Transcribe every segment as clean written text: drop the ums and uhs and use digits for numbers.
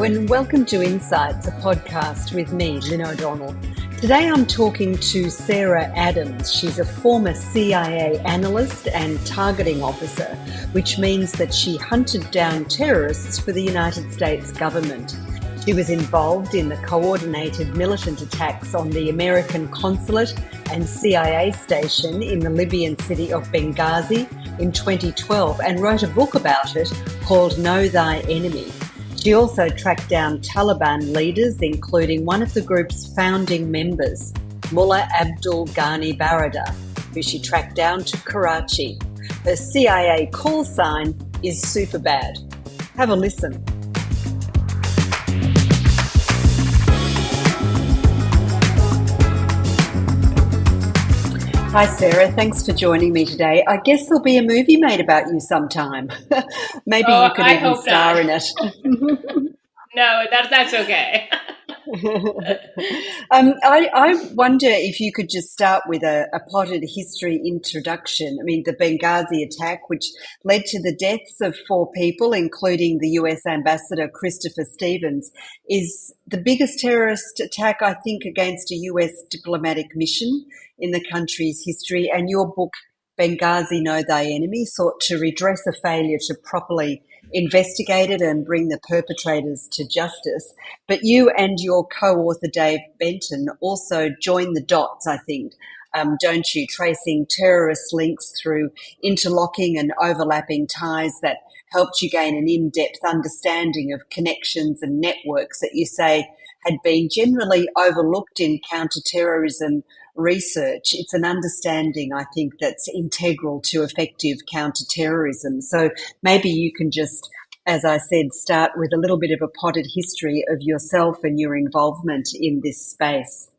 and welcome to Insights, a podcast with me, Lynne O'Donnell. Today I'm talking to Sarah Adams. She's a former CIA analyst and targeting officer, which means that she hunted down terrorists for the United States government. She was involved in the coordinated militant attacks on the American consulate and CIA station in the Libyan city of Benghazi in 2012 and wrote a book about it called Know Thy Enemy. She also tracked down Taliban leaders, including one of the group's founding members, Mullah Abdul Ghani Baradar, who she tracked down to Karachi. Her CIA call sign is Superbad. Have a listen. Hi Sarah, thanks for joining me today. I guess there'll be a movie made about you sometime. Maybe you could even star in it. No, that's okay. I wonder if you could just start with a potted history introduction. I mean, the Benghazi attack, which led to the deaths of 4 people, including the US Ambassador Christopher Stevens, is the biggest terrorist attack, I think, against a US diplomatic mission in the country's history. And your book, Benghazi, Know Thy Enemy, sought to redress a failure to properly investigate it and bring the perpetrators to justice. But you and your co-author Dave Benton also join the dots, I think, don't you, tracing terrorist links through interlocking and overlapping ties that helped you gain an in-depth understanding of connections and networks that you say had been generally overlooked in counter-terrorism research. It's an understanding, I think, that's integral to effective counter-terrorism. So maybe you can just, as I said, start with a little bit of a potted history of yourself and your involvement in this space.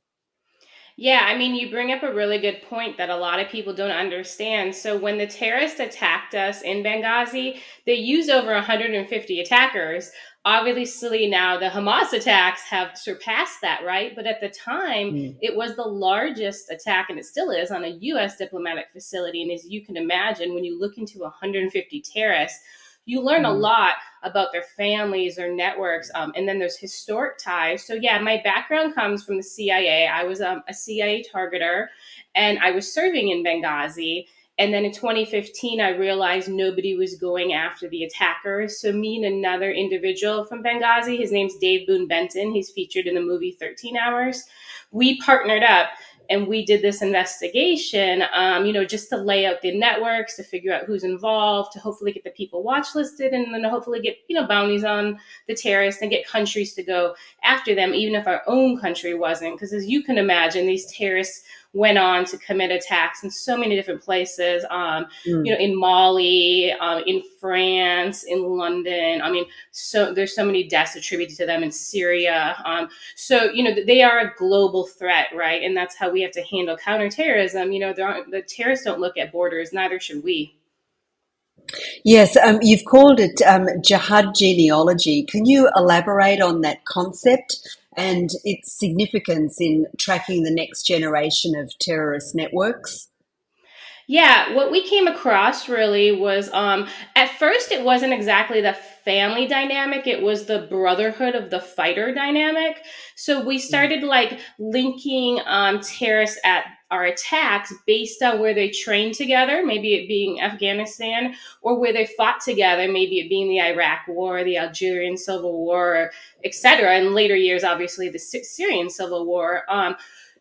Yeah, I mean, you bring up a really good point that a lot of people don't understand. So when the terrorists attacked us in Benghazi, they used over 150 attackers. Obviously, now the Hamas attacks have surpassed that, right? But at the time, it was the largest attack, and it still is, on a U.S. diplomatic facility. And as you can imagine, when you look into 150 terrorists, you learn a lot about their families, their networks, and then there's historic ties. So yeah, my background comes from the CIA. I was a CIA targeter, and I was serving in Benghazi. And then in 2015, I realized nobody was going after the attackers. So me and another individual from Benghazi, his name's Dave Benton, he's featured in the movie 13 Hours. We partnered up and we did this investigation, just to lay out the networks, to figure out who's involved, to hopefully get the people watch listed, and then to hopefully get, bounties on the terrorists and get countries to go after them, even if our own country wasn't. Because as you can imagine, these terrorists went on to commit attacks in so many different places, in Mali, in France, in London. I mean, so there's so many deaths attributed to them in Syria. They are a global threat, right? And that's how we have to handle counterterrorism. The terrorists don't look at borders, neither should we. Yes, you've called it Jihad Genealogy. Can you elaborate on that concept and its significance in tracking the next generation of terrorist networks? Yeah, what we came across really was, at first it wasn't exactly the family dynamic, it was the brotherhood of the fighter dynamic. So we started linking terrorists at our attacks based on where they trained together, maybe it being Afghanistan, or where they fought together, maybe it being the Iraq War, the Algerian Civil War, etc. In later years, obviously, the Syrian Civil War.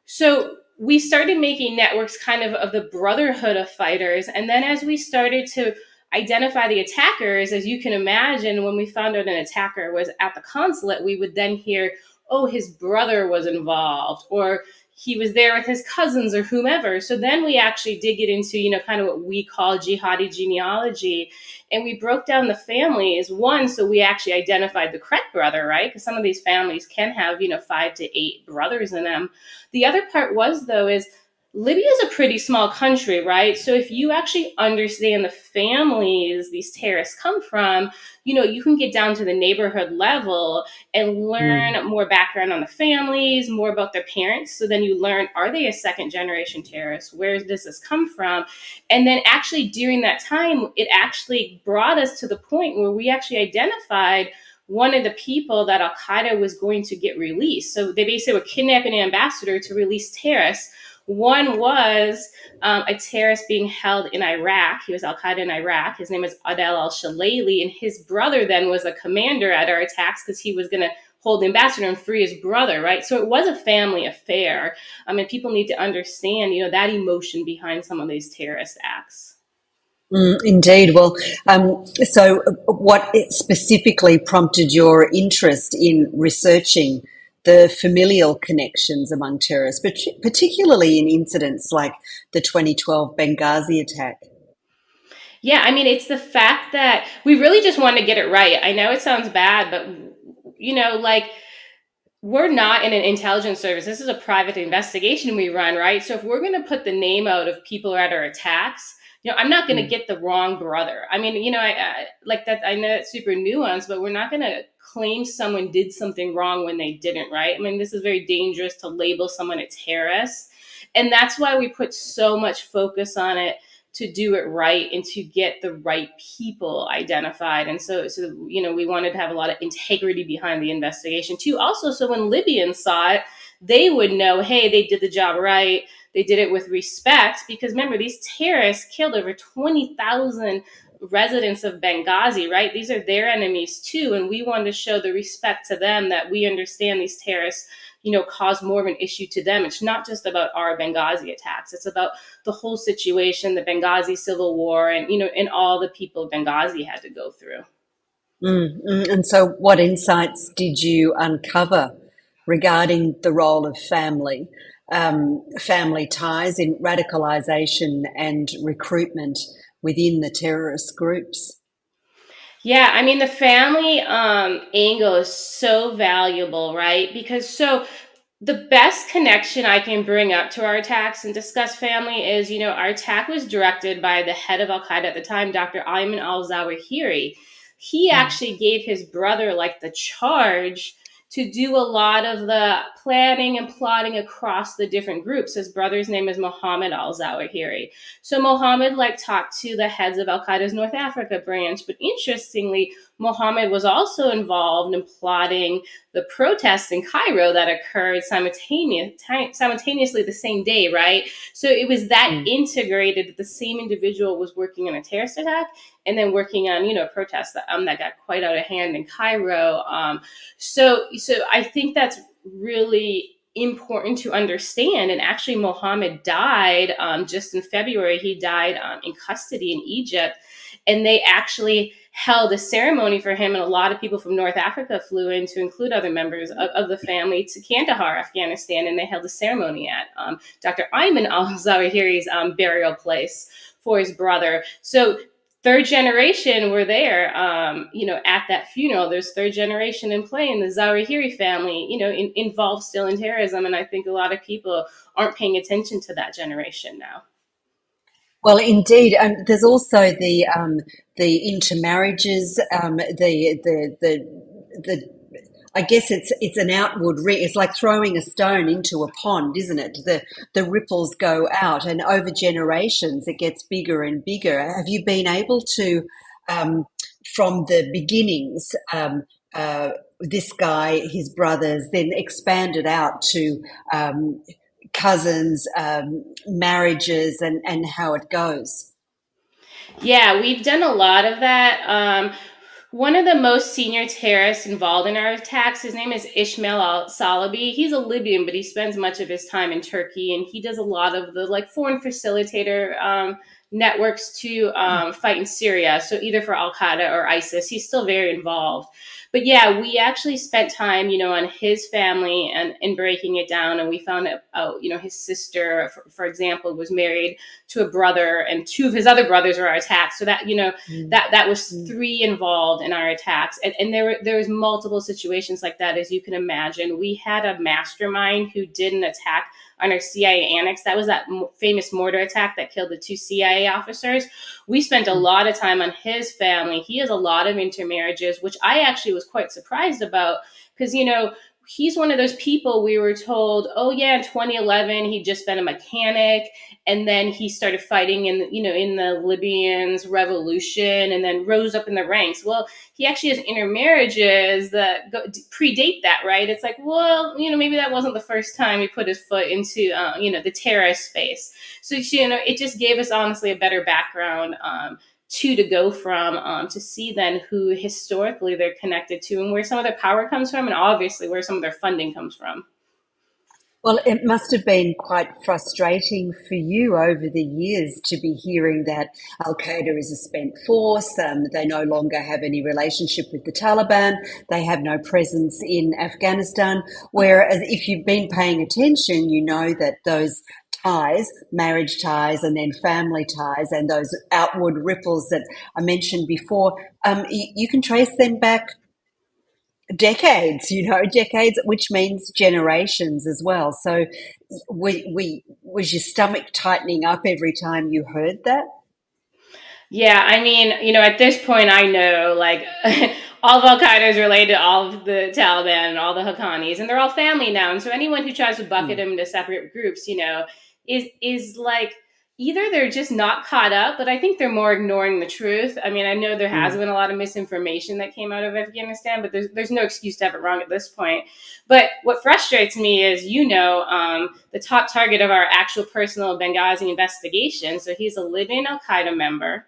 So we started making networks kind of the brotherhood of fighters. And then as we started to identify the attackers, as you can imagine, when we found out an attacker was at the consulate, we would then hear, oh, his brother was involved, or he was there with his cousins or whomever. So then we actually did get into, kind of what we call jihadi genealogy. And we broke down the families, one, so we actually identified the correct brother, right? Because some of these families can have, 5 to 8 brothers in them. The other part was, though, is Libya is a pretty small country, right? So if you actually understand the families these terrorists come from, you can get down to the neighborhood level and learn more background on the families, more about their parents. So then you learn, are they a second generation terrorist? Where does this come from? And then actually during that time, it actually brought us to the point where we actually identified one of the people that Al Qaeda was going to get released. So they basically were kidnapping an ambassador to release terrorists. One was a terrorist being held in Iraq. He was Al Qaeda in Iraq. His name was Adel al Shalaili, and his brother then was a commander at our attacks because he was going to hold the ambassador and free his brother, right? So it was a family affair. And people need to understand, that emotion behind some of these terrorist acts. Indeed. Well, so what specifically prompted your interest in researching the familial connections among terrorists, but particularly in incidents like the 2012 Benghazi attack? Yeah, I mean, it's the fact that we really just want to get it right. I know it sounds bad, but, like, we're not in an intelligence service. This is a private investigation we run, right? So if we're going to put the name out of people who are at our attacks, I'm not going to get the wrong brother. I mean, I like that. I know it's super nuanced, but we're not going to claim someone did something wrong when they didn't, right? I mean, this is very dangerous to label someone a terrorist. And that's why we put so much focus on it, to do it right and to get the right people identified. And so we wanted to have a lot of integrity behind the investigation too. Also, so when Libyans saw it, they would know, hey, they did the job right. They did it with respect, because remember, these terrorists killed over 20,000 residents of Benghazi, right? These are their enemies too. And we wanted to show the respect to them, that we understand these terrorists, cause more of an issue to them. It's not just about our Benghazi attacks. It's about the whole situation, the Benghazi civil war, and, and all the people Benghazi had to go through. And so what insights did you uncover regarding the role of family, family ties in radicalisation and recruitment within the terrorist groups? Yeah, I mean, the family angle is so valuable, right? Because the best connection I can bring up to our attacks and discuss family is, our attack was directed by the head of Al Qaeda at the time, Dr. Ayman al-Zawahiri. He actually gave his brother the charge to do a lot of the planning and plotting across the different groups. His brother's name is Mohammed al-Zawahiri. So Mohammed talked to the heads of Al-Qaeda's North Africa branch, but interestingly, Mohammed was also involved in plotting the protests in Cairo that occurred simultaneously the same day, right? So it was that integrated that the same individual was working on a terrorist attack and then working on, protests that got quite out of hand in Cairo. So I think that's really important to understand. And actually, Mohammed died just in February. He died in custody in Egypt. And they actually held a ceremony for him. And a lot of people from North Africa flew in, to include other members of the family, to Kandahar, Afghanistan. And they held a ceremony at Dr. Ayman al-Zawahiri's burial place for his brother. So third generation were there, at that funeral. There's third generation in play in the Zawahiri family, involved still in terrorism. And I think a lot of people aren't paying attention to that generation now. Well, indeed, there's also the intermarriages, the I guess it's an outward ring. It's like throwing a stone into a pond, isn't it? The ripples go out, and over generations it gets bigger and bigger. Have you been able to, from the beginnings, this guy, his brothers, then expanded out to cousins, marriages, and how it goes? Yeah, we've done a lot of that. One of the most senior terrorists involved in our attacks, his name is Ismail al-Salabi. He's a Libyan, but he spends much of his time in Turkey, and he does a lot of the foreign facilitator networks to fight in Syria. So either for Al-Qaeda or ISIS, he's still very involved. But yeah, we actually spent time, on his family and in breaking it down. And we found out, his sister, for example, was married to a brother, and two of his other brothers were our attacks. So that, that was three involved in our attacks. And there was multiple situations like that, as you can imagine. We had a mastermind who did an attack on our CIA annex. That was that famous mortar attack that killed the two CIA officers. We spent a lot of time on his family. He has a lot of intermarriages, which I actually was quite surprised about, because, he's one of those people we were told, oh yeah, in 2011 he'd just been a mechanic, and then he started fighting in the Libyan's revolution, and then rose up in the ranks. Well, he actually has intermarriages that predate that, right? It's like, well, maybe that wasn't the first time he put his foot into the terrorist space. So it just gave us honestly a better background to go from to see then who historically they're connected to and where some of their power comes from, and obviously where some of their funding comes from. Well, it must have been quite frustrating for you over the years to be hearing that Al Qaeda is a spent force. They no longer have any relationship with the Taliban. They have no presence in Afghanistan. Whereas if you've been paying attention, you know that those ties, marriage ties, and then family ties, and those outward ripples that I mentioned before, you can trace them back decades, decades, which means generations as well. So was your stomach tightening up every time you heard that? Yeah, I mean, at this point, I know like all of Al Qaeda is related to all of the Taliban and all the Haqqanis, and they're all family now. And so anyone who tries to bucket them into separate groups, is like either they're just not caught up, but I think they're more ignoring the truth. I mean, I know there has been a lot of misinformation that came out of Afghanistan, but there's no excuse to have it wrong at this point. But what frustrates me is, the top target of our actual personal Benghazi investigation. So he's a Libyan Al Qaeda member.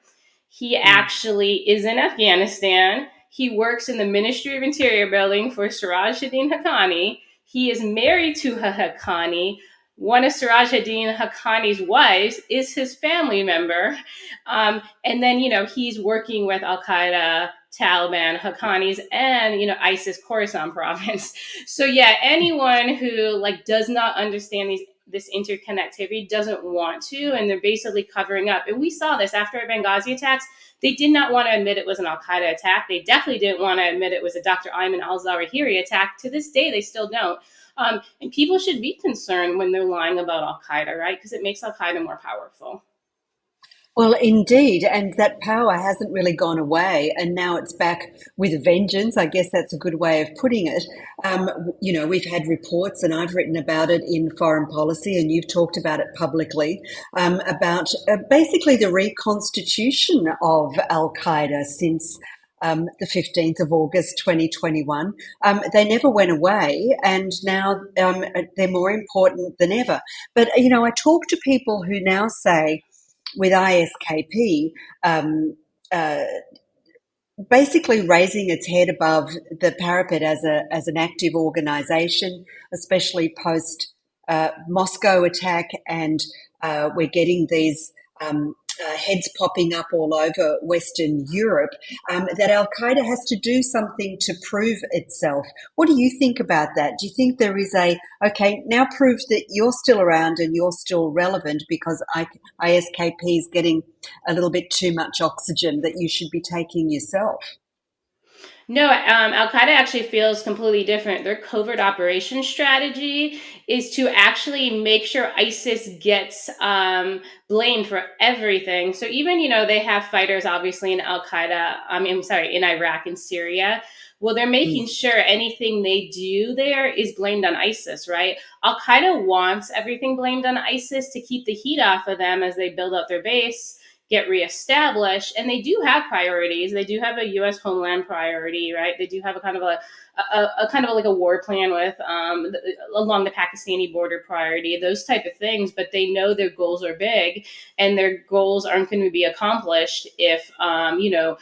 He actually is in Afghanistan. He works in the Ministry of Interior building for Siraj Haddin Haqqani. He is married to a Haqqani. One of Siraj Haddin Haqqani's wives is his family member. And then, he's working with Al Qaeda, Taliban, Haqqanis, and, ISIS Khorasan province. So yeah, anyone who does not understand this interconnectivity doesn't want to, and they're basically covering up. And we saw this after Benghazi attacks. They did not want to admit it was an Al Qaeda attack. They definitely didn't want to admit it was a Dr. Ayman al-Zawahiri attack. To this day, they still don't. And people should be concerned when they're lying about Al Qaeda, right? Because it makes Al Qaeda more powerful. Well, indeed, and that power hasn't really gone away, and now it's back with a vengeance. I guess that's a good way of putting it. We've had reports, and I've written about it in Foreign Policy, and you've talked about it publicly, about basically the reconstitution of Al Qaeda since the 15th of August 2021. They never went away, and now they're more important than ever. But, I talk to people who now say, with ISKP, basically raising its head above the parapet as an active organisation, especially post Moscow attack, and we're getting these heads popping up all over Western Europe, that Al Qaeda has to do something to prove itself. What do you think about that? Do you think there is okay, now prove that you're still around and you're still relevant, because ISKP is getting a little bit too much oxygen that you should be taking yourself? No, Al Qaeda actually feels completely different. Their covert operation strategy is to actually make sure ISIS gets blamed for everything. So even, they have fighters obviously in Al Qaeda, in Iraq and Syria. Well, they're making sure anything they do there is blamed on ISIS, right? Al Qaeda wants everything blamed on ISIS to keep the heat off of them as they build up their base, get reestablished, and they do have priorities. They do have a U.S. homeland priority, right? They do have a kind of a war plan with along the Pakistani border priority, those type of things. But they know their goals are big, and their goals aren't going to be accomplished if the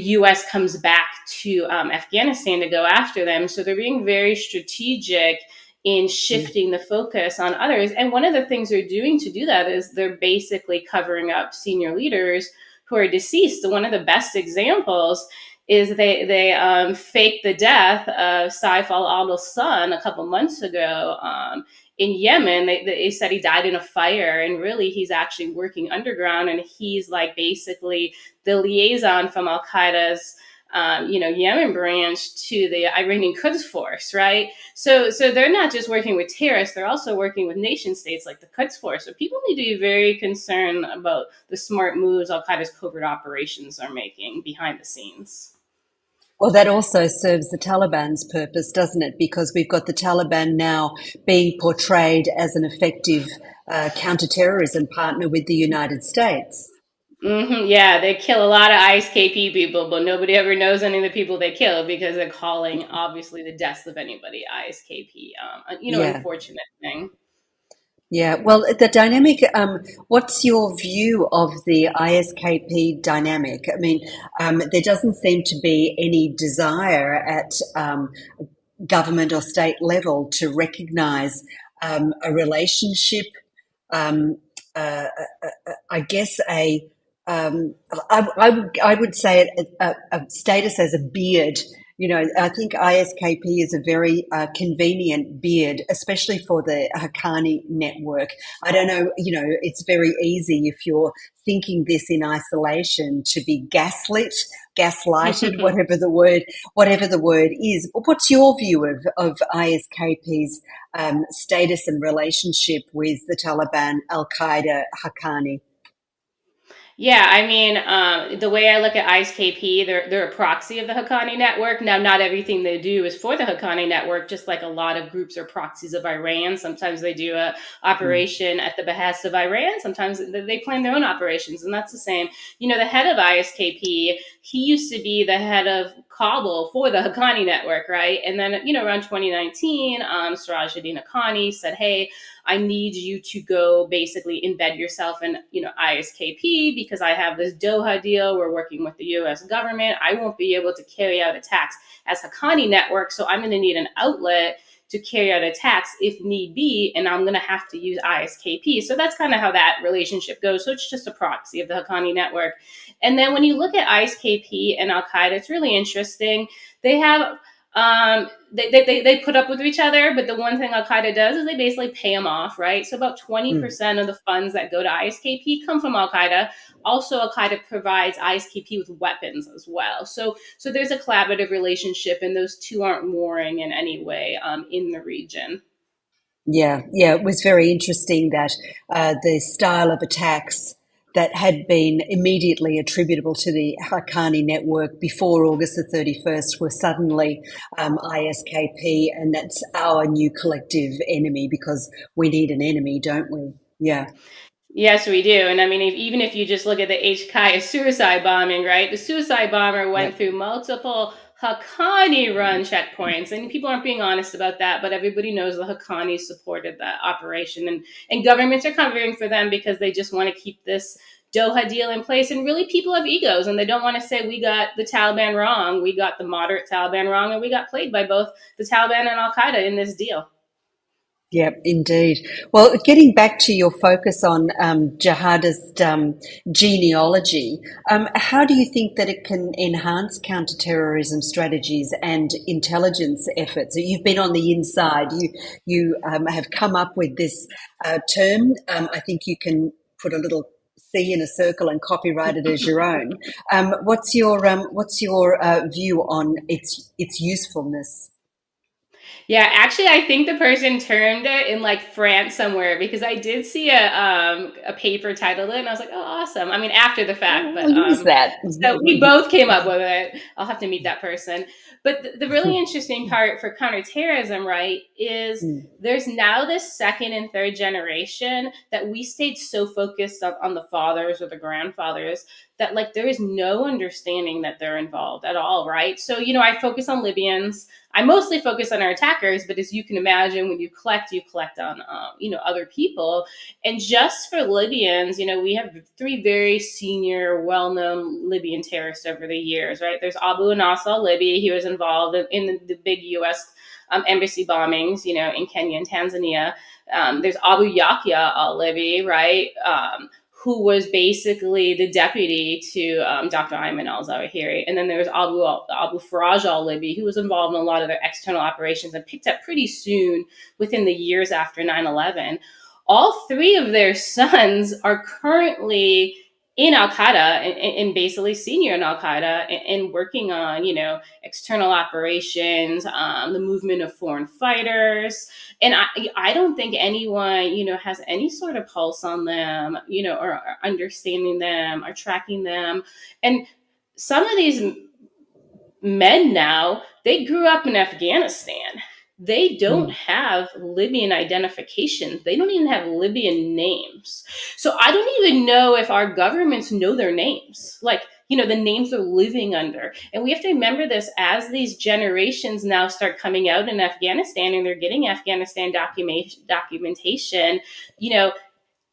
U.S. comes back to Afghanistan to go after them. So they're being very strategic in shifting the focus on others. And one of the things they're doing to do that is they're basically covering up senior leaders who are deceased. So one of the best examples is they faked the death of Saif al-Adil's son a couple months ago in Yemen. They said he died in a fire, and really he's actually working underground, and he's basically the liaison from Al-Qaeda's Yemen branch to the Iranian Quds Force, right? So they're not just working with terrorists, they're also working with nation states like the Quds Force. So people need to be very concerned about the smart moves Al-Qaeda's covert operations are making behind the scenes. Well, that also serves the Taliban's purpose, doesn't it? Because we've got the Taliban now being portrayed as an effective counterterrorism partner with the United States. Yeah, they kill a lot of ISKP people, but nobody ever knows any of the people they kill because they're calling, obviously, the deaths of anybody ISKP. Yeah. Unfortunate thing. Yeah, well, the dynamic, what's your view of the ISKP dynamic? I mean, there doesn't seem to be any desire at government or state level to recognize a relationship, um, uh, I guess I would say a status as a beard. You know, I think ISKP is a very convenient beard, especially for the Haqqani network. I don't know, you know, it's very easy if you're thinking this in isolation to be gaslighted, whatever the word is. What's your view of ISKP's status and relationship with the Taliban, Al Qaeda, Haqqani? Yeah, I mean, the way I look at ICE-KP, they're a proxy of the Haqqani network. Now, not everything they do is for the Haqqani network, just like a lot of groups are proxies of Iran. Sometimes they do a Mm. operation at the behest of Iran. Sometimes they plan their own operations, and that's the same. The head of ISKP, he used to be the head of Kabul for the Haqqani network, right? And then, around 2019, Sirajuddin Haqqani said, "Hey, I need you to go basically embed yourself in, ISKP because I have this Doha deal. We're working with the US government. I won't be able to carry out attacks as Haqqani network. So I'm going to need an outlet to carry out attacks if need be. And I'm going to have to use ISKP." So that's kind of how that relationship goes. So it's just a proxy of the Haqqani network. And then when you look at ISKP and Al Qaeda, it's really interesting. They have they put up with each other, but the one thing Al Qaeda does is they basically pay them off, right? So about Mm. 20% of the funds that go to ISKP come from Al Qaeda. Also, Al Qaeda provides ISKP with weapons as well. So there's a collaborative relationship, and those two aren't warring in any way in the region. Yeah, yeah, it was very interesting that the style of attacks that had been immediately attributable to the Haqqani network before August the 31st were suddenly ISKP, and that's our new collective enemy because we need an enemy, don't we? Yeah, Yes, we do. And I mean, even if you just look at the HKIA suicide bombing, right? The suicide bomber yeah. went through multiple Haqqani run checkpoints. And people aren't being honest about that, but everybody knows the Haqqani supported that operation. And governments are covering for them because they just want to keep this Doha deal in place. And really, people have egos and they don't want to say, we got the Taliban wrong, we got the moderate Taliban wrong, and we got played by both the Taliban and Al Qaeda in this deal. Yeah, indeed. Well, getting back to your focus on jihadist genealogy, how do you think that it can enhance counterterrorism strategies and intelligence efforts? You've been on the inside. You have come up with this term. I think you can put a little C in a circle and copyright it as your own. What's your view on its usefulness? Yeah, actually, I think the person termed it in like France somewhere because I did see a paper titled it, and I was like, "Oh, awesome!" I mean, after the fact, Oh, but I'll use that. so we both came up with it. I'll have to meet that person. But the really interesting part for counterterrorism, right, is there's now this second and third generation that we stayed so focused on the fathers or the grandfathers that like there is no understanding that they're involved at all, right? So I focus on Libyans. I mostly focus on our attackers, but as you can imagine, when you collect on other people. And just for Libyans, we have three very senior, well-known Libyan terrorists over the years, right? There's Abu Anas al-Libi. He was involved in the big U.S. Embassy bombings, in Kenya and Tanzania. There's Abu Yahya al-Libi, right? Who was basically the deputy to Dr. Ayman al-Zawahiri. And then there was Abu Faraj al-Libi, who was involved in a lot of their external operations and picked up pretty soon within the years after 9/11. All three of their sons are currently in Al Qaeda and basically senior in Al Qaeda and working on, external operations, the movement of foreign fighters. And I don't think anyone, has any sort of pulse on them, or understanding them or tracking them. And some of these men now, they grew up in Afghanistan. They don't Mm. have Libyan identification. They don't even have Libyan names. So I don't even know if our governments know their names. Like, the names they're living under. And we have to remember this as these generations now start coming out in Afghanistan and they're getting Afghanistan documentation, you know,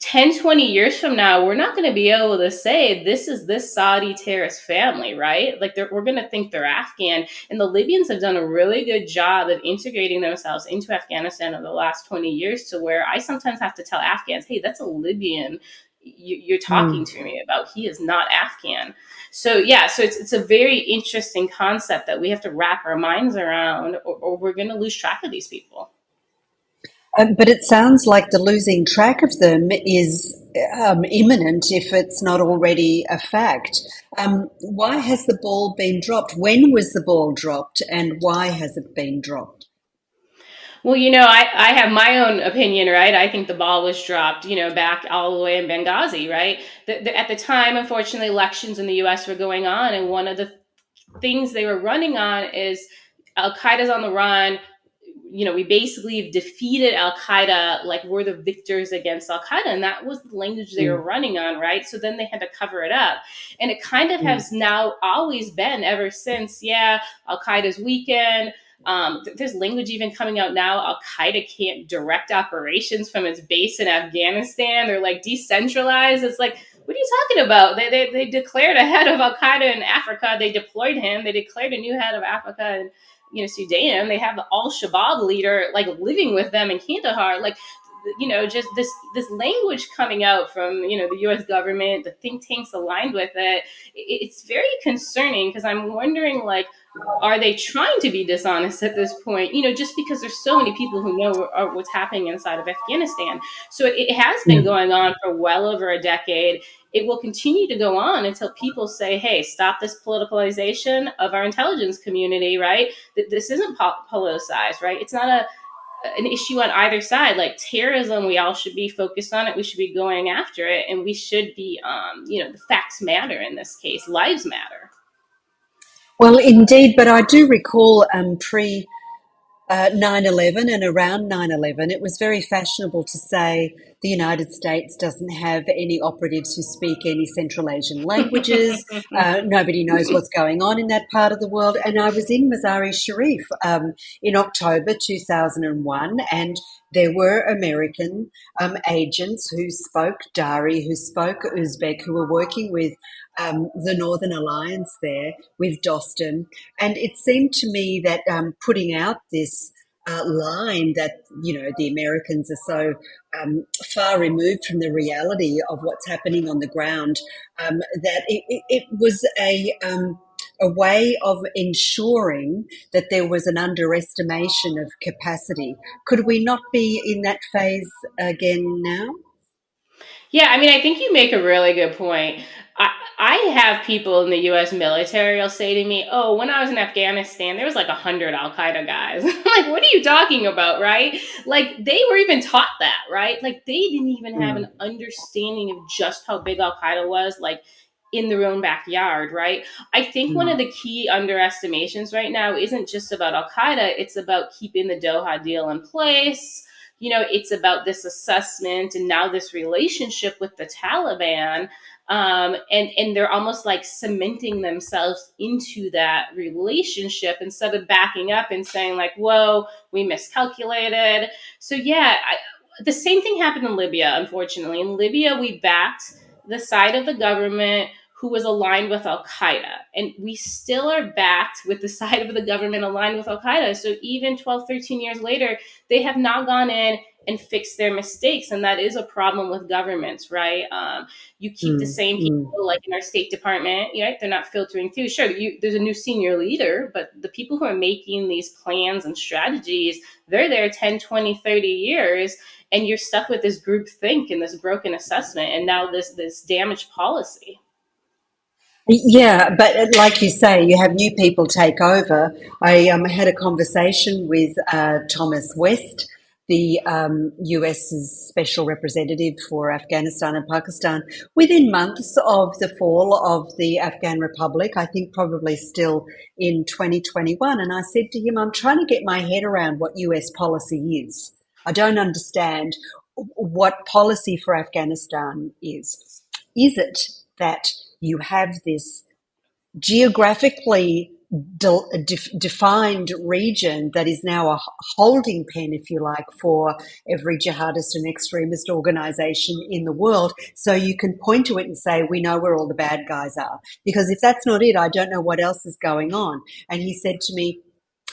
10, 20 years from now, we're not going to be able to say this is this Saudi terrorist family, right? Like we're going to think they're Afghan. And the Libyans have done a really good job of integrating themselves into Afghanistan over the last 20 years to where I sometimes have to tell Afghans, hey, that's a Libyan you're talking Mm. to me about. He is not Afghan. So yeah, so it's a very interesting concept that we have to wrap our minds around or we're going to lose track of these people. But it sounds like the losing track of them is imminent if it's not already a fact. Why has the ball been dropped? When was the ball dropped and why has it been dropped? Well, I have my own opinion, right? I think the ball was dropped, back all the way in Benghazi, right? At the time, unfortunately, elections in the US were going on. And one of the things they were running on is Al Qaeda's on the run. We basically defeated Al Qaeda, like we're the victors against Al Qaeda. And that was the language they were Mm. running on, right? So then they had to cover it up. And it kind of Mm. has now always been ever since, yeah, Al Qaeda's weakened. There's language even coming out now. Al Qaeda can't direct operations from its base in Afghanistan. They're like decentralized. It's like, what are you talking about? They declared a head of Al Qaeda in Africa. They deployed him. They declared a new head of Africa and Sudan. They have the Al Shabaab leader like living with them in Kandahar. Like, just this language coming out from the U.S. government, the think tanks aligned with it. It's very concerning because I'm wondering like, are they trying to be dishonest at this point? Just because there's so many people who know what's happening inside of Afghanistan. So it has been Mm. going on for well over a decade. It will continue to go on until people say, hey, stop this politicalization of our intelligence community, right? This isn't politicized, right? It's not an issue on either side. Like terrorism, we all should be focused on it. We should be going after it. And we should be, the facts matter in this case. Lives matter. Well, indeed, but I do recall pre 9/11 and around 9/11, it was very fashionable to say the United States doesn't have any operatives who speak any Central Asian languages. Nobody knows what's going on in that part of the world. And I was in Mazar-e Sharif in October 2001, and there were American agents who spoke Dari, who spoke Uzbek, who were working with the Northern Alliance there, with Dostum. And it seemed to me that putting out this line that, the Americans are so far removed from the reality of what's happening on the ground, that it was a way of ensuring that there was an underestimation of capacity. Could we not be in that phase again now? Yeah, I mean, I think you make a really good point. I, I have people in the U.S. military will say to me, "Oh, when I was in Afghanistan, there was like 100 Al Qaeda guys." I'm like, what are you talking about, right? Like they were even taught that, right? Like they didn't even have Mm. an understanding of just how big Al Qaeda was, like in their own backyard, right? I think one of Mm. the key underestimations right now isn't just about Al Qaeda; it's about keeping the Doha deal in place. It's about this assessment and now this relationship with the Taliban. And they're almost like cementing themselves into that relationship instead of backing up and saying like, whoa, we miscalculated. So yeah, the same thing happened in Libya. Unfortunately, in Libya we backed the side of the government who was aligned with Al Qaeda. And we still are backed with the side of the government aligned with Al Qaeda. So even 12, 13 years later, they have not gone in and fixed their mistakes. And that is a problem with governments, right? You keep the Mm. same Mm. people, like in our State Department, right? They're not filtering through. Sure, there's a new senior leader, but the people who are making these plans and strategies, they're there 10, 20, 30 years. And you're stuck with this group think and this broken assessment and now this damaged policy. Yeah, but like you say, you have new people take over. I had a conversation with Thomas West the US's special representative for Afghanistan and Pakistan, within months of the fall of the Afghan Republic, I think probably still in 2021. And I said to him, I'm trying to get my head around what US policy is. I don't understand what policy for Afghanistan is. Is it that you have this geographically defined region that is now a holding pen, if you like, for every jihadist and extremist organization in the world? So you can point to it and say, we know where all the bad guys are. Because if that's not it, I don't know what else is going on. And he said to me,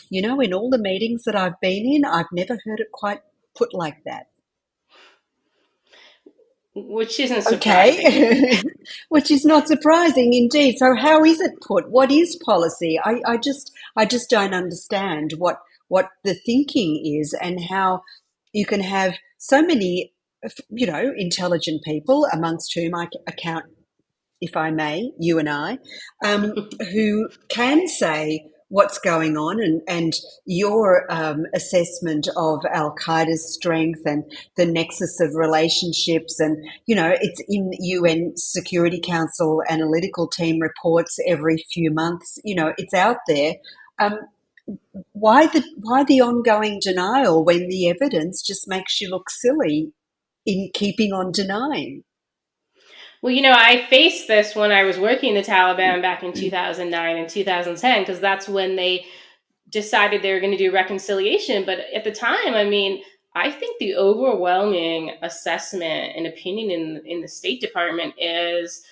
you know, in all the meetings that I've been in, I've never heard it quite put like that. Which isn't surprising. Okay, which is not surprising indeed. So how is it put? What is policy? I just don't understand what the thinking is and how you can have so many, intelligent people, amongst whom I account, if I may, you and I, who can say what's going on, and your assessment of Al Qaeda's strength and the nexus of relationships. And, it's in UN Security Council analytical team reports every few months. It's out there. Um, why the ongoing denial when the evidence just makes you look silly in keeping on denying? Well, I faced this when I was working the Taliban back in 2009 and 2010, because that's when they decided they were going to do reconciliation. But at the time, I think the overwhelming assessment and opinion in the State Department is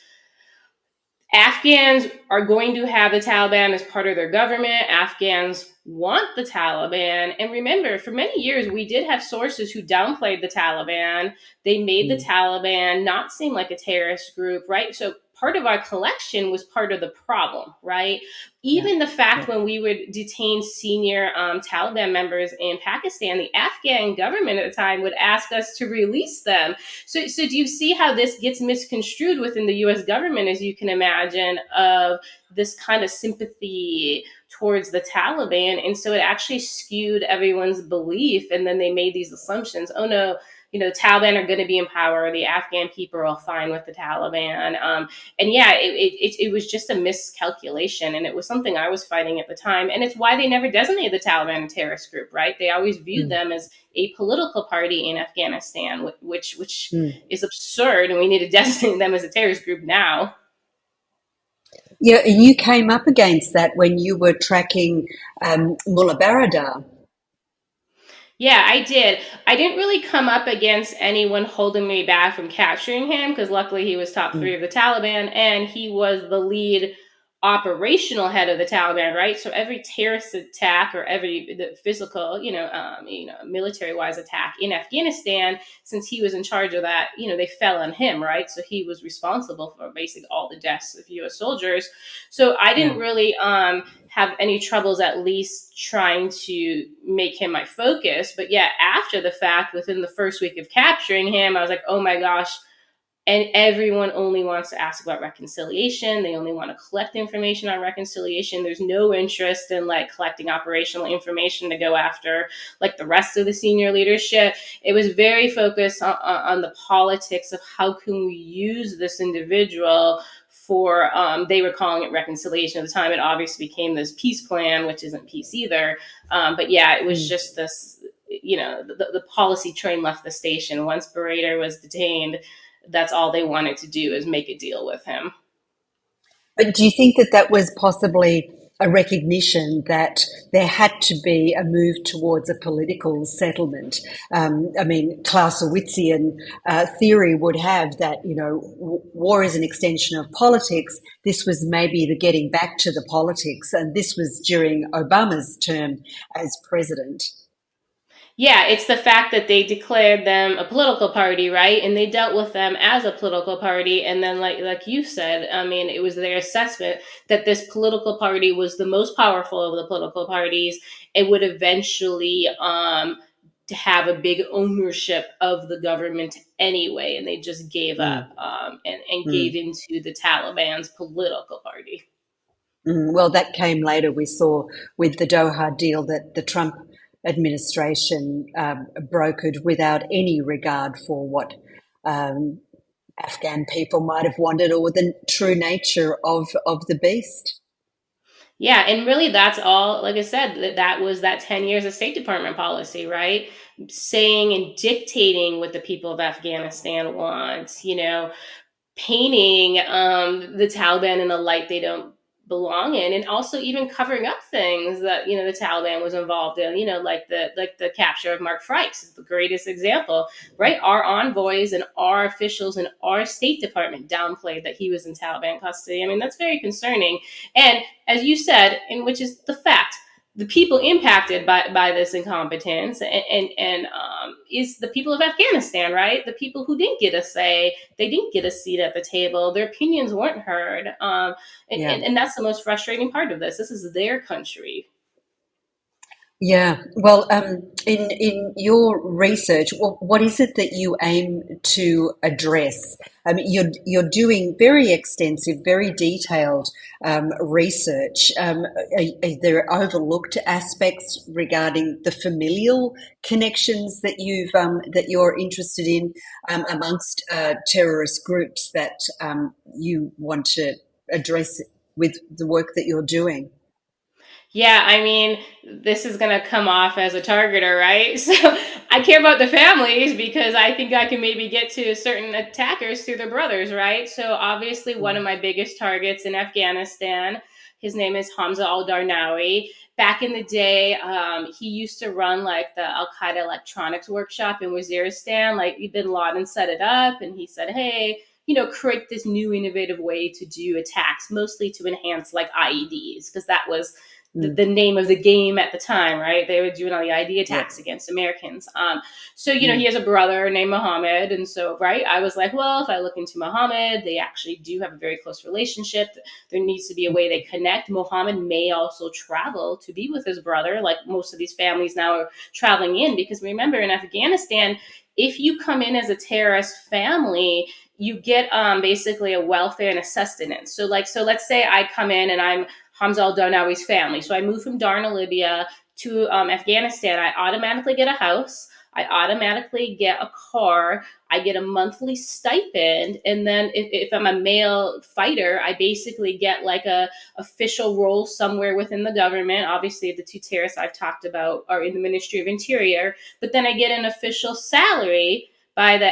Afghans are going to have the Taliban as part of their government. Afghans want the Taliban. And remember, for many years, we did have sources who downplayed the Taliban. They made the Taliban not seem like a terrorist group, right? So part of our collection was part of the problem, right? Even the fact when we would detain senior Taliban members in Pakistan, the Afghan government at the time would ask us to release them. So do you see how this gets misconstrued within the U.S. government, as you can imagine, of this kind of sympathy towards the Taliban? And so it actually skewed everyone's belief. And then they made these assumptions. Oh, no, Taliban are going to be in power. The Afghan people are all fine with the Taliban. And yeah, it was just a miscalculation. And it was something I was fighting at the time. And it's why they never designated the Taliban a terrorist group, right? They always viewed them as a political party in Afghanistan, which is absurd. And we need to designate them as a terrorist group now. Yeah, and you came up against that when you were tracking Mullah Baradar. Yeah, I did. I didn't really come up against anyone holding me back from capturing him, because luckily he was top three of the Taliban and he was the lead operational head of the Taliban, right? So every terrorist attack or every the physical, military wise attack in Afghanistan, since he was in charge of that, they fell on him, right? So he was responsible for basically all the deaths of U.S. soldiers. So I didn't really have any troubles, at least trying to make him my focus. But yeah, after the fact, within the first week of capturing him, I was like, oh my gosh. And everyone only wants to ask about reconciliation. They only want to collect information on reconciliation. There's no interest in collecting operational information to go after the rest of the senior leadership. It was very focused on the politics of how can we use this individual for, they were calling it reconciliation at the time. It obviously became this peace plan, which isn't peace either. But yeah, it was just this, the policy train left the station. Once Berater was detained, that's all they wanted to do is make a deal with him. But do you think that was possibly a recognition that there had to be a move towards a political settlement? Clausewitzian theory would have that, war is an extension of politics. This was maybe the getting back to the politics, and this was during Obama's term as president. Yeah, it's the fact that they declared them a political party, right? And they dealt with them as a political party. And then, like you said, it was their assessment that this political party was the most powerful of the political parties. It would eventually have a big ownership of the government anyway. And they just gave up and gave into the Taliban's political party. Well, that came later. We saw with the Doha deal that the Trump administration brokered without any regard for what um, Afghan people might have wanted or the true nature of the beast. Yeah, and really that's all, like I said, that was that 10 years of State Department policy, right? Saying and dictating what the people of Afghanistan want, painting the Taliban in a light they don't belong in, and also even covering up things that the Taliban was involved in. Like the capture of Mark Frykes is the greatest example, right? Our envoys and our officials and our State Department downplayed that he was in Taliban custody. I mean, that's very concerning. And as you said, and which is the fact, the people impacted by this incompetence and is the people of Afghanistan, right? The people who didn't get a say, they didn't get a seat at the table, their opinions weren't heard, Yeah. and that's the most frustrating part of this. This is their country. Yeah. Well, in your research, what is it that you aim to address? I mean, you're doing very extensive, very detailed research. Are there overlooked aspects regarding the familial connections that you're interested in amongst terrorist groups that you want to address with the work that you're doing? Yeah, I mean, this is going to come off as a targeter, right? So I care about the families because I think I can maybe get to certain attackers through their brothers, right? So obviously, one of my biggest targets in Afghanistan, his name is Hamza al-Darnawi. Back in the day, he used to run like the Al Qaeda electronics workshop in Waziristan. Like Bin Laden set it up, and he said, "Hey, create this new innovative way to do attacks, mostly to enhance like IEDs, because that was the Mm. name of the game at the time, right? They were doing all the ID Yeah. attacks against Americans. So, he Mm. has a brother named Mohammed. And so, right, I was like, well, if I look into Mohammed, they actually do have a very close relationship. There needs to be a way they connect. Mohammed may also travel to be with his brother, like most of these families now are traveling in, because remember, in Afghanistan, if you come in as a terrorist family, you get basically a welfare and a sustenance. So let's say I come in and I'm Hamza al-Darnawi's family. So I moved from Darna, Libya to Afghanistan. I automatically get a house. I automatically get a car. I get a monthly stipend. And then if I'm a male fighter, I basically get like a official role somewhere within the government. Obviously, the two terrorists I've talked about are in the Ministry of Interior. But then I get an official salary by the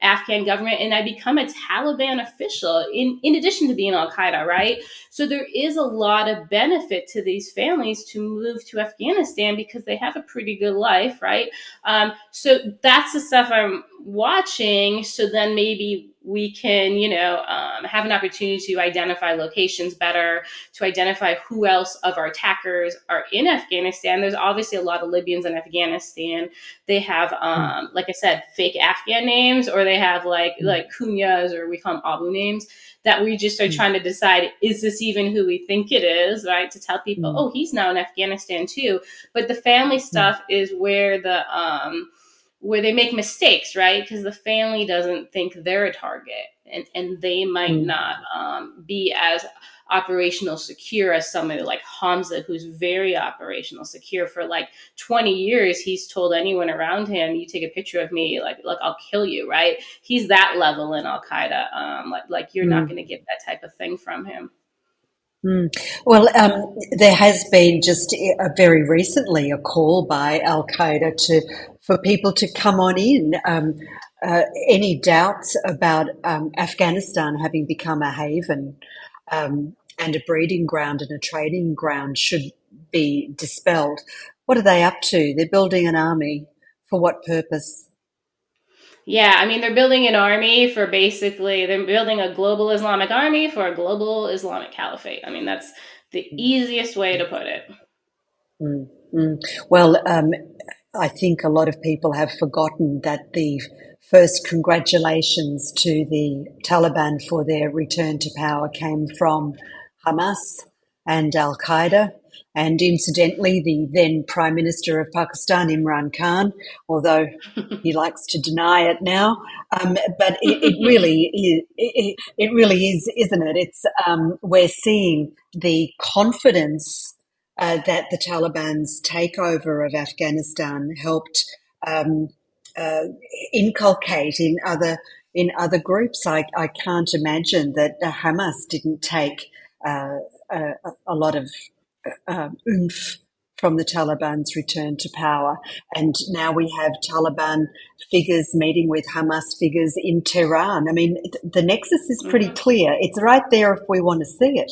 Afghan government, and I become a Taliban official in addition to being Al Qaeda, right? So there is a lot of benefit to these families to move to Afghanistan because they have a pretty good life, right? So that's the stuff I'm watching. So then maybe we can, have an opportunity to identify locations better, to identify who else of our attackers are in Afghanistan. There's obviously a lot of Libyans in Afghanistan. They have, Mm. like I said, fake Afghan names, or they have like kunyas, or we call them Abu names, that we just are Mm. trying to decide, is this even who we think it is, right? To tell people, Mm. oh, he's now in Afghanistan too. But the family Mm. stuff is where they make mistakes, right? Because the family doesn't think they're a target, and they might Mm. not be as operational secure as somebody like Hamza, who's very operational secure. For like 20 years, he's told anyone around him, you take a picture of me, like I'll kill you, right? He's that level in Al Qaeda. Like you're not Mm. going to get that type of thing from him. Mm. Well, there has been just very recently a call by Al Qaeda to for people to come on in. Any doubts about Afghanistan having become a haven and a breeding ground and a trading ground should be dispelled. What are they up to? They're building an army. For what purpose? Yeah, I mean, they're building an army for basically, they're building a global Islamic army for a global Islamic caliphate. I mean, that's the easiest way to put it. Mm, mm. Well, I think a lot of people have forgotten that the first congratulations to the Taliban for their return to power came from Hamas and Al Qaeda. And incidentally, the then Prime Minister of Pakistan, Imran Khan, although he likes to deny it now, but it really is, it really is, isn't it? It's we're seeing the confidence that the Taliban's takeover of Afghanistan helped um, uh, inculcate in other groups. I can't imagine that Hamas didn't take a, a lot of oomph from the Taliban's return to power. And now we have Taliban figures meeting with Hamas figures in Tehran. I mean, the nexus is pretty clear. It's right there if we want to see it.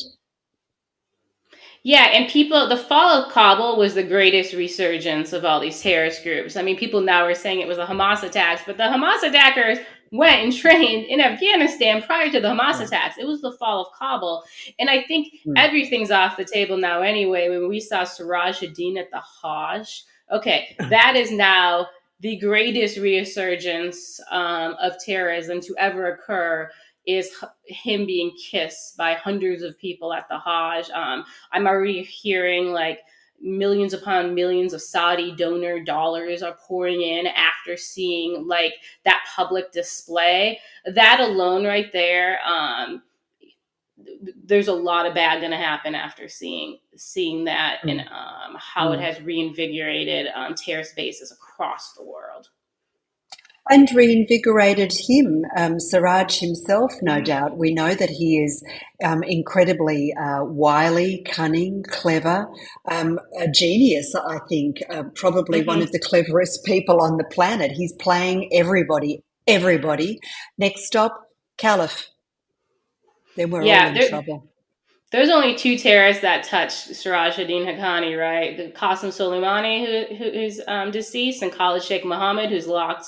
Yeah, and the fall of Kabul was the greatest resurgence of all these terrorist groups. I mean, people now are saying it was the Hamas attacks, but the Hamas attackers went and trained in Afghanistan prior to the Hamas attacks. It was the fall of Kabul. And I think everything's off the table now anyway. When we saw Sirajuddin at the Hajj, okay, that is now the greatest resurgence of terrorism to ever occur, is him being kissed by hundreds of people at the Hajj. I'm already hearing like millions upon millions of Saudi donor dollars are pouring in after seeing like that public display. That alone right there, there's a lot of bad going to happen after seeing that, and how it has reinvigorated terrorist bases across the world. And reinvigorated him, Siraj himself, no doubt. We know that he is incredibly wily, cunning, clever, a genius, I think, probably one of the cleverest people on the planet. He's playing everybody. Next stop, Caliph. Then we're all in trouble. There's only two terrorists that touched Sirajuddin Haqqani, right? The Qasem Soleimani, who's deceased, and Khalid Sheikh Mohammed, who's locked,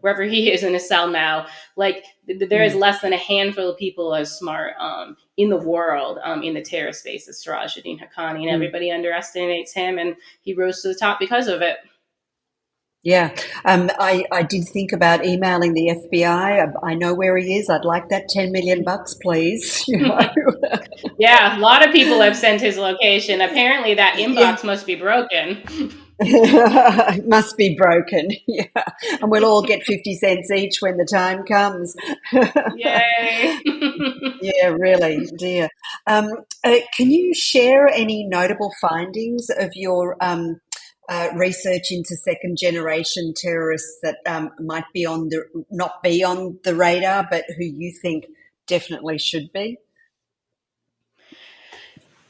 wherever he is in a cell now. Like, there is less than a handful of people as smart in the world in the terrorist space as Sirajuddin Haqqani, and everybody underestimates him, and he rose to the top because of it. Yeah, I did think about emailing the FBI. I know where he is. I'd like that $10 million, please. Yeah, a lot of people have sent his location. Apparently, that inbox must be broken. It must be broken. Yeah, and we'll all get 50 cents each when the time comes. Yay! Yeah, really, dear. Can you share any notable findings of your research into second generation terrorists that might be not be on the radar, but who you think definitely should be?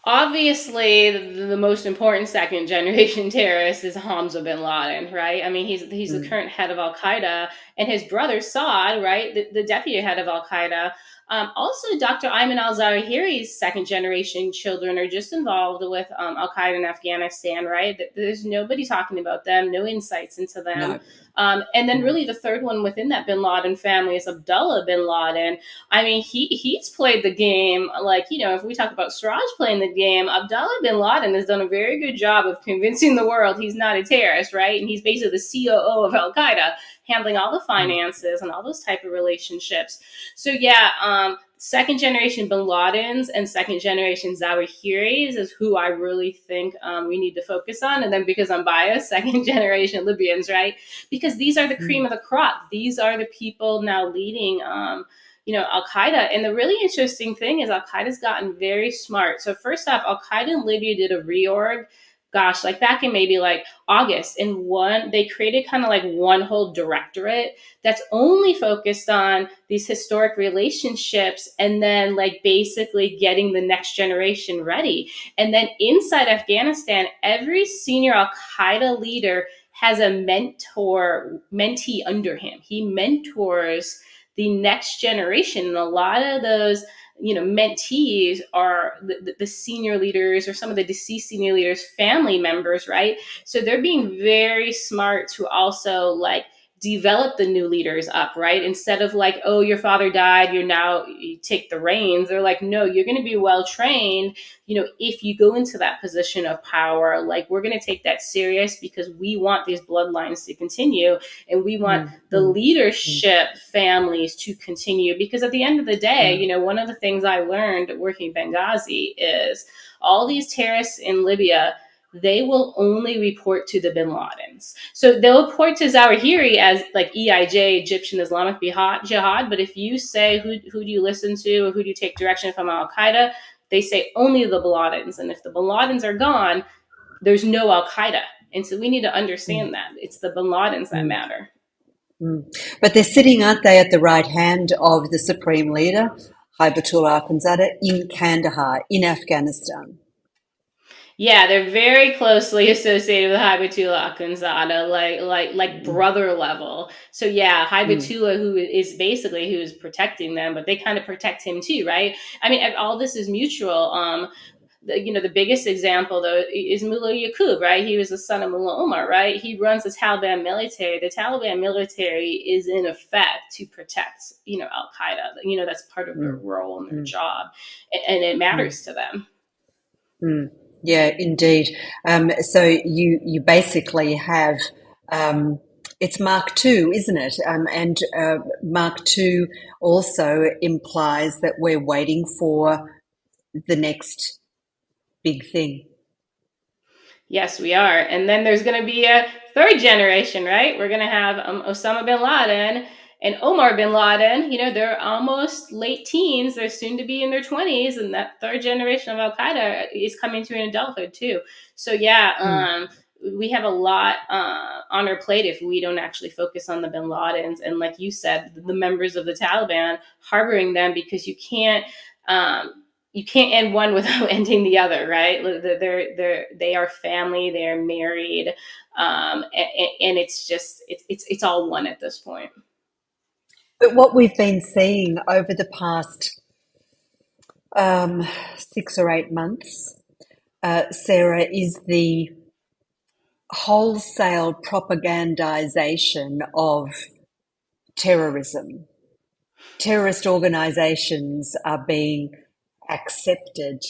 Obviously, the most important second generation terrorist is Hamza bin Laden, right? I mean, he's the current head of Al Qaeda, and his brother Saad, right, the deputy head of Al Qaeda. Also, Dr. Ayman al-Zawahiri's second generation children are just involved with Al Qaeda in Afghanistan, right? There's nobody talking about them, no insights into them. No. And then really the third one within that bin Laden family is Abdullah bin Laden. I mean, he's played the game, like, if we talk about Siraj playing the game, Abdullah bin Laden has done a very good job of convincing the world he's not a terrorist, right? And he's basically the COO of Al Qaeda, handling all the finances and all those type of relationships. So yeah, second generation bin Ladens and second generation Zawahiris is who I really think we need to focus on. And then, because I'm biased, second generation Libyans, right? Because these are the cream of the crop. These are the people now leading Al Qaeda. And the really interesting thing is Al Qaeda's gotten very smart. So first off, Al Qaeda in Libya did a reorg, like back in maybe like August, and they created kind of like one whole directorate that's only focused on these historic relationships, and then like basically getting the next generation ready. And then inside Afghanistan, every senior Al Qaeda leader has a mentee under him. He mentors the next generation, and a lot of those mentees are the senior leaders, or some of the deceased senior leaders' family members, right? So they're being very smart to also like develop the new leaders up, right? Instead of like, oh, your father died, you take the reins. They're like, no, you're going to be well trained. If you go into that position of power, like, we're going to take that serious, because we want these bloodlines to continue, and we want the leadership families to continue. Because at the end of the day, one of the things I learned working Benghazi is all these terrorists in Libya, they will only report to the bin Ladens. So they'll report to Zawahiri as like EIJ, Egyptian Islamic Jihad. But if you say, who do you listen to, or who do you take direction from Al Qaeda, they say only the bin Ladens. And if the bin Ladens are gone, there's no Al Qaeda. And so we need to understand that it's the bin Ladens that matter. But they're sitting, aren't they, at the right hand of the supreme leader, Hibatullah Akhundzada, in Kandahar, in Afghanistan. Yeah, they're very closely associated with Hibatullah Akhundzada, like brother level. So yeah, Hibatullah, who is basically who's protecting them, but they kind of protect him too, right? I mean, all this is mutual. The biggest example though is Mullah Yaqub, right? He was the son of Mullah Omar, right? He runs the Taliban military. The Taliban military is in effect to protect, Al Qaeda. That's part of their role and their job, and it matters to them. Yeah, indeed. So you basically have it's Mark II, isn't it? And Mark II also implies that we're waiting for the next big thing. Yes, we are. And then there's going to be a third generation, right? We're going to have Osama bin Laden and Omar bin Laden. They're almost late teens. They're soon to be in their 20s. And that third generation of Al Qaeda is coming to an adulthood too. So yeah, we have a lot on our plate if we don't actually focus on the bin Ladens. And like you said, the members of the Taliban harboring them, because you can't end one without ending the other, right? They are family, they are married, and it's all one at this point. But what we've been seeing over the past 6 or 8 months, Sarah, is the wholesale propagandization of terrorism. Terrorist organizations are being accepted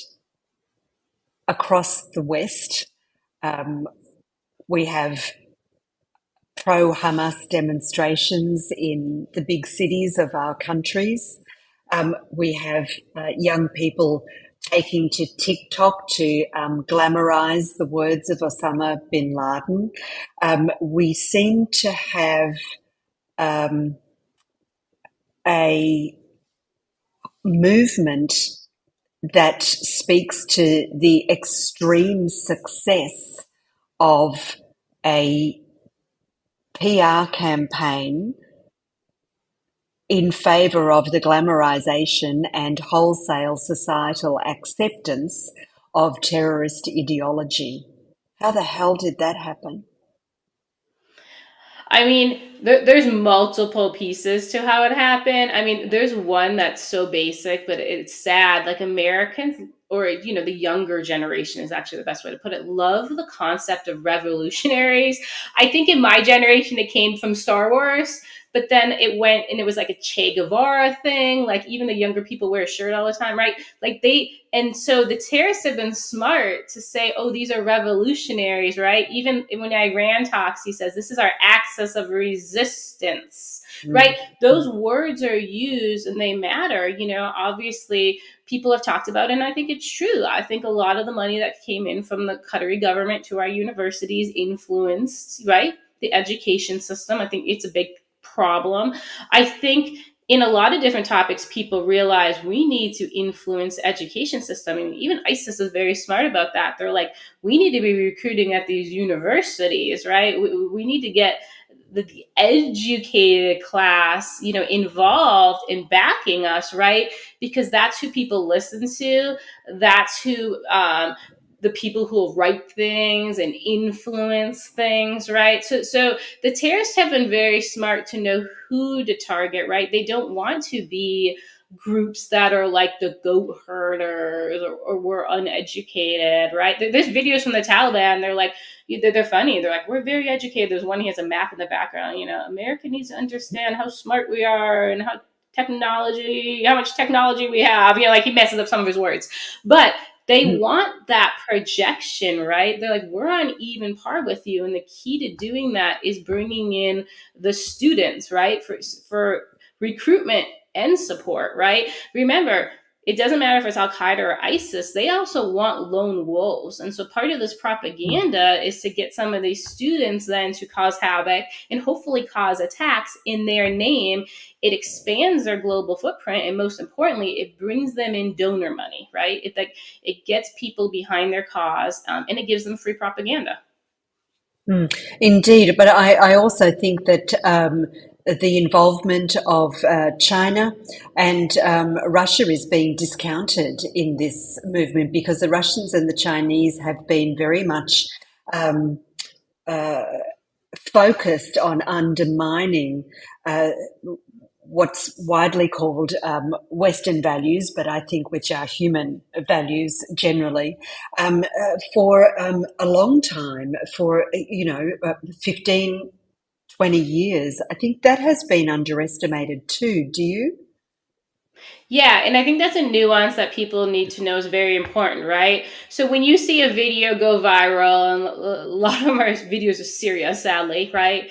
across the West. We have pro-Hamas demonstrations in the big cities of our countries. We have young people taking to TikTok to glamorize the words of Osama bin Laden. We seem to have a movement that speaks to the extreme success of a PR campaign in favour of the glamorisation and wholesale societal acceptance of terrorist ideology. How the hell did that happen? I mean, there's multiple pieces to how it happened. I mean, there's one that's so basic, but it's sad. Like, Americans, or, the younger generation is actually the best way to put it, love the concept of revolutionaries. I think in my generation, it came from Star Wars, but then it went and it was like a Che Guevara thing. Like, even the younger people wear a shirt all the time, right? And so the terrorists have been smart to say, oh, these are revolutionaries, right? Even when Iran talks, he says, this is our axis of resistance, right? Those words are used and they matter. Obviously people have talked about it, and I think it's true. I think a lot of the money that came in from the Qatari government to our universities influenced, right, the education system. I think it's a big problem. I think in a lot of different topics, people realize we need to influence the education system. I mean, even ISIS is very smart about that. They're like, we need to be recruiting at these universities, right? We need to get the educated class, involved in backing us, right? Because that's who people listen to. That's who, the people who will write things and influence things, right? So the terrorists have been very smart to know who to target, right? They don't want to be groups that are like the goat herders or were uneducated, right? There's videos from the Taliban. They're like, they're funny. They're like, we're very educated. There's one, he has a map in the background. America needs to understand how smart we are and how much technology we have. Like, he messes up some of his words, but they want that projection, right? They're like, we're on even par with you. And the key to doing that is bringing in the students, right? For recruitment and support, right? Remember, It doesn't matter if it's Al Qaeda or ISIS, they also want lone wolves. And so part of this propaganda is to get some of these students then to cause havoc and hopefully cause attacks in their name. It expands their global footprint. And most importantly, it brings them in donor money, right? It gets people behind their cause, and it gives them free propaganda. Indeed, but I also think that the involvement of China and Russia is being discounted in this movement because the Russians and the Chinese have been very much um, uh, focused on undermining what's widely called Western values, but I think which are human values generally, for a long time, for, 15, 20 years. I think that has been underestimated too. Do you? Yeah, and I think that's a nuance that people need to know is very important, right? So when you see a video go viral, and a lot of our videos are serious, sadly, right?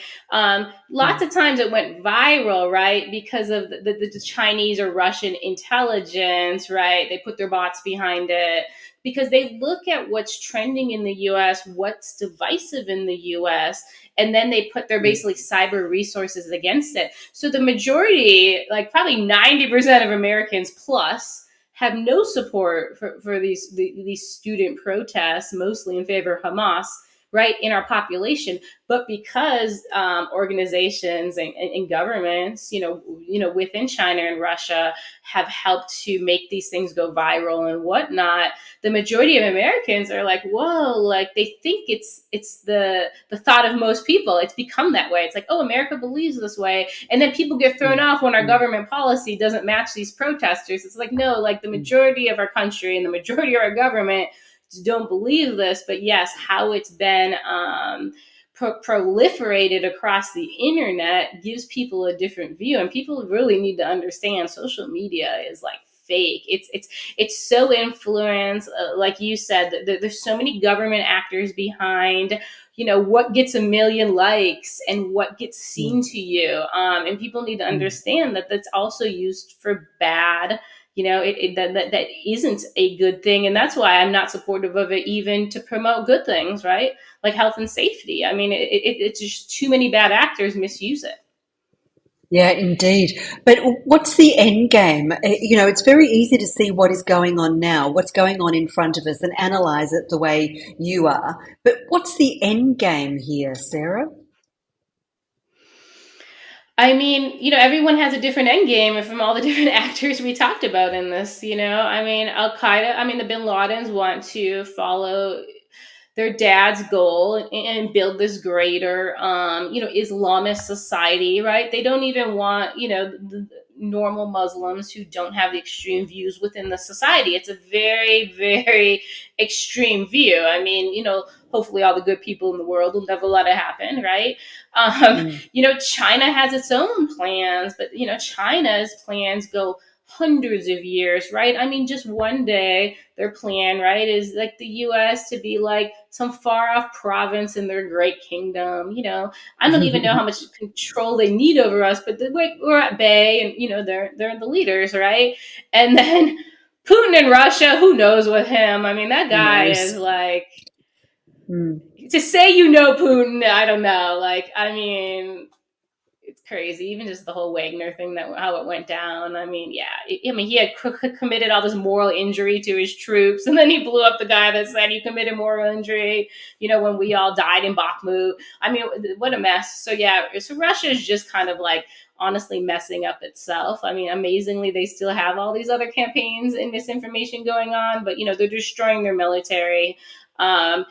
Lots of times it went viral, right, because of the Chinese or Russian intelligence, right? They put their bots behind it because they look at what's trending in the US, what's divisive in the US, and then they put their basically cyber resources against it. So the majority, like probably 90% of Americans plus, have no support for these student protests, mostly in favor of Hamas, right, in our population. But because organizations and governments, within China and Russia have helped to make these things go viral and whatnot, the majority of Americans are like, whoa, like they think it's the thought of most people. It's become that way. It's like, oh, America believes this way. And then people get thrown off when our government policy doesn't match these protesters. It's like, no, like the majority of our country and the majority of our government don't believe this. But yes, how it's been proliferated across the internet gives people a different view, and people really need to understand social media is like fake. It's so influenced, like you said, there's so many government actors behind, what gets a million likes and what gets seen to you, and people need to understand that that's also used for bad. That isn't a good thing, and that's why I'm not supportive of it, even to promote good things, right? Like health and safety. I mean, it's just too many bad actors misuse it. Yeah, indeed. But what's the end game? It's very easy to see what is going on now, what's going on in front of us, and analyze it the way you are. But what's the end game here, Sarah? I mean, everyone has a different end game from all the different actors we talked about in this, I mean, Al Qaeda, I mean, the bin Ladens want to follow their dad's goal and build this greater, Islamist society, right? They don't even want, the normal Muslims who don't have the extreme views within the society. It's a very, very extreme view. I mean, hopefully all the good people in the world will never let it happen, right? Mm. China has its own plans, but, China's plans go hundreds of years, right? I mean, just one day, their plan, right, is like the US to be like some far off province in their great kingdom. I don't even know how much control they need over us, but we're at bay, and they're the leaders, right? And then Putin in Russia, who knows with him? I mean, that Who guy is knows? like, Mm. to say Putin, I don't know. Like, I mean, it's crazy. Even just the whole Wagner thing, that how it went down. I mean, yeah. I mean, he had committed all this moral injury to his troops, and then he blew up the guy that said he committed moral injury. When we all died in Bakhmut. I mean, what a mess. So yeah, so Russia is just kind of like honestly messing up itself. I mean, amazingly, they still have all these other campaigns and misinformation going on, but they're destroying their military. And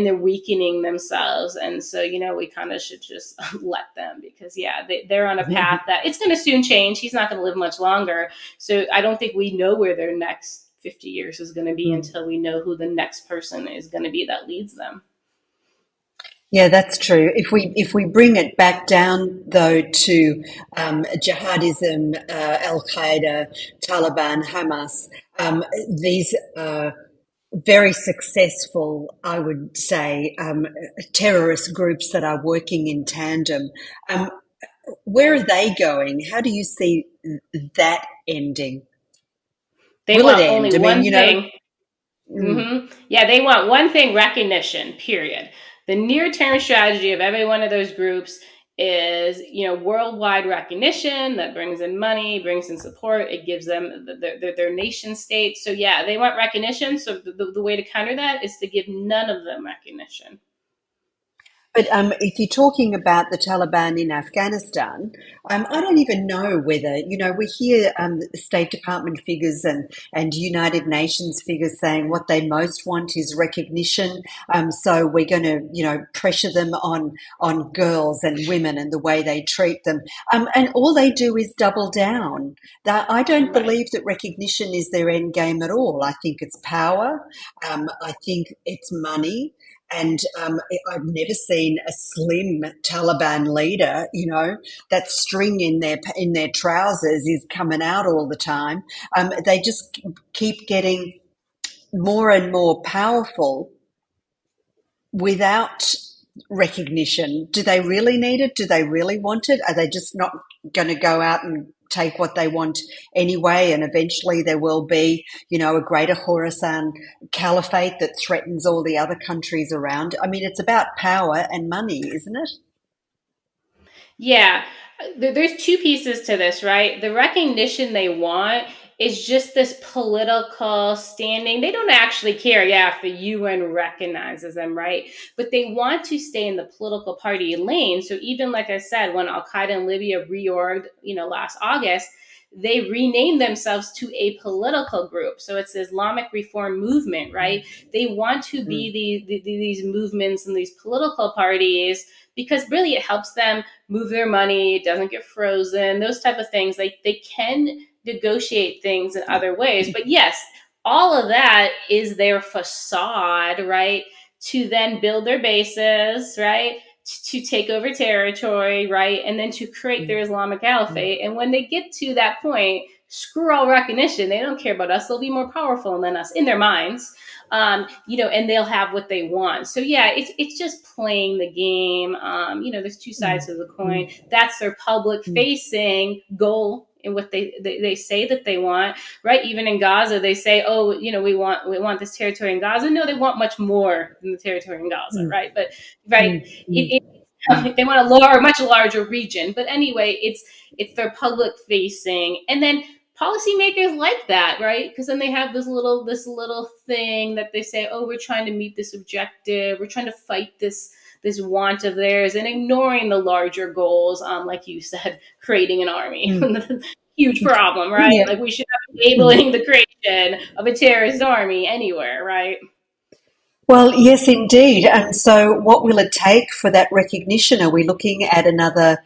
they're weakening themselves. And so, we kind of should just let them, because, yeah, they're on a path that it's going to soon change. He's not going to live much longer. So I don't think we know where their next 50 years is going to be until we know who the next person is going to be that leads them. Yeah, that's true. If we bring it back down though to jihadism, Al Qaeda, Taliban, Hamas, these very successful, I would say, terrorist groups that are working in tandem. Um, where are they going? How do you see that ending? They Will it want only end? I mean, one you know, thing. mm, Yeah, they want one thing: recognition, period. The near term strategy of every one of those groups is, worldwide recognition that brings in money, brings in support. It gives them their nation state. So, yeah, they want recognition. So, the way to counter that is to give none of them recognition. but if you're talking about the Taliban in Afghanistan, I don't even know whether, we hear State Department figures and United Nations figures saying what they most want is recognition. So we're going to, pressure them on girls and women and the way they treat them. And all they do is double down. I don't Right. believe that recognition is their end game at all. I think it's power. I think it's money. And I've never seen a slim Taliban leader. That string in their trousers is coming out all the time. They just keep getting more and more powerful without recognition. Do they really need it? Do they really want it? Are they just not going to go out and take what they want anyway? And eventually there will be, a greater Khorasan caliphate that threatens all the other countries around. I mean, it's about power and money, isn't it? Yeah, there's two pieces to this, right? The recognition they want is just this political standing. They don't actually care, yeah, if the UN recognizes them, right? But they want to stay in the political party lane. So even like I said, when Al Qaeda in Libya reorged, last August, they renamed themselves to a political group. So it's the Islamic Reform Movement, right? They want to be Mm, these movements and these political parties because really it helps them move their money, it doesn't get frozen, those type of things. Like they can negotiate things in other ways. But yes, all of that is their facade, right? To then build their bases, right? To take over territory, right? And then to create their mm, Islamic mm, caliphate. And when they get to that point, screw all recognition. They don't care about us. They'll be more powerful than us in their minds. And they'll have what they want. So yeah, it's just playing the game. There's two sides mm, to the coin. mm, That's their public mm, facing goal and what they say that they want, right? Even in Gaza, they say, oh, we want this territory in Gaza. No, they want much more than the territory in Gaza, mm, right? But right, mm, mm, it, mm, they want much larger region. But anyway, it's their public facing, and then policymakers like that, right? Because then they have this little thing that they say, oh, we're trying to meet this objective, we're trying to fight this want of theirs, and ignoring the larger goals, like you said, creating an army. mm. Huge problem, right? Yeah. Like we should not be Mm. enabling the creation of a terrorist army anywhere, right? Well, yes, indeed. And so, what will it take for that recognition? Are we looking at another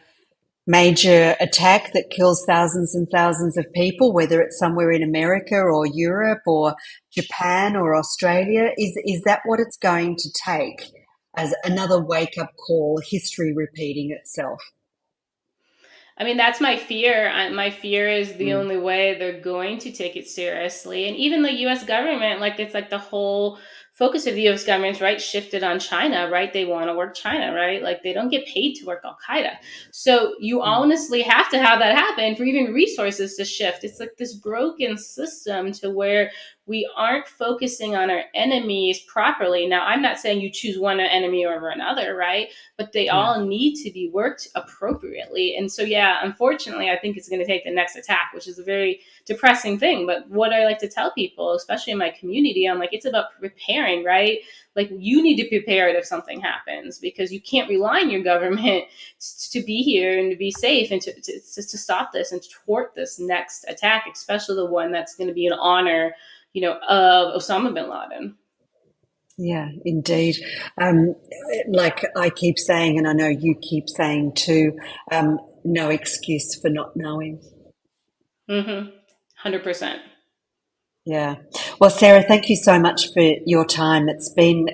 major attack that kills thousands and thousands of people, whether it's somewhere in America or Europe or Japan or Australia? Is that what it's going to take as another wake up call, history repeating itself? I mean, that's my fear. My fear is the Mm, only way they're going to take it seriously. And even the US government, like it's like the whole focus of the US government, right, shifted on China, right? They want to work China, right? Like they don't get paid to work Al Qaeda. So you mm, honestly have to have that happen for even resources to shift. It's like this broken system to where we aren't focusing on our enemies properly. Now, I'm not saying you choose one enemy over another, right? But they yeah. all need to be worked appropriately. And so, yeah, unfortunately, I think it's going to take the next attack, which is a very depressing thing. But what I like to tell people, especially in my community, I'm like, it's about preparing, right? Like you need to prepare it if something happens because you can't rely on your government to be here and to be safe and to stop this and to thwart this next attack, especially the one that's going to be in honor, of Osama bin Laden. Yeah, indeed. Um, like I keep saying, and I know you keep saying too, no excuse for not knowing. 100%. Yeah. Well, Sarah, thank you so much for your time. It's been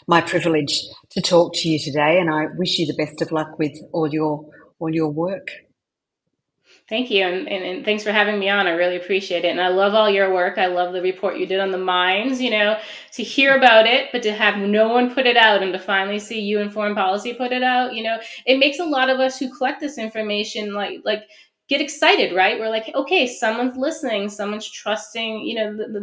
my privilege to talk to you today, and I wish you the best of luck with all your work. Thank you. And thanks for having me on. I really appreciate it. And I love all your work. I love the report you did on the mines, to hear about it, but to have no one put it out and to finally see you in foreign policy put it out, it makes a lot of us who collect this information like get excited, right? We're like, okay, someone's listening, someone's trusting,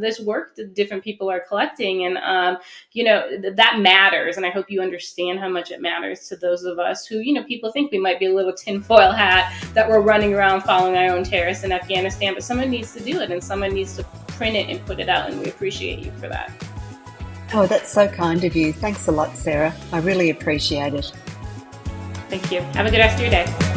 this work that different people are collecting. And, that matters. And I hope you understand how much it matters to those of us who, people think we might be a little tinfoil hat, that we're running around following our own terrorists in Afghanistan, but someone needs to do it and someone needs to print it and put it out. And we appreciate you for that. Oh, that's so kind of you. Thanks a lot, Sarah. I really appreciate it. Thank you. Have a good rest of your day.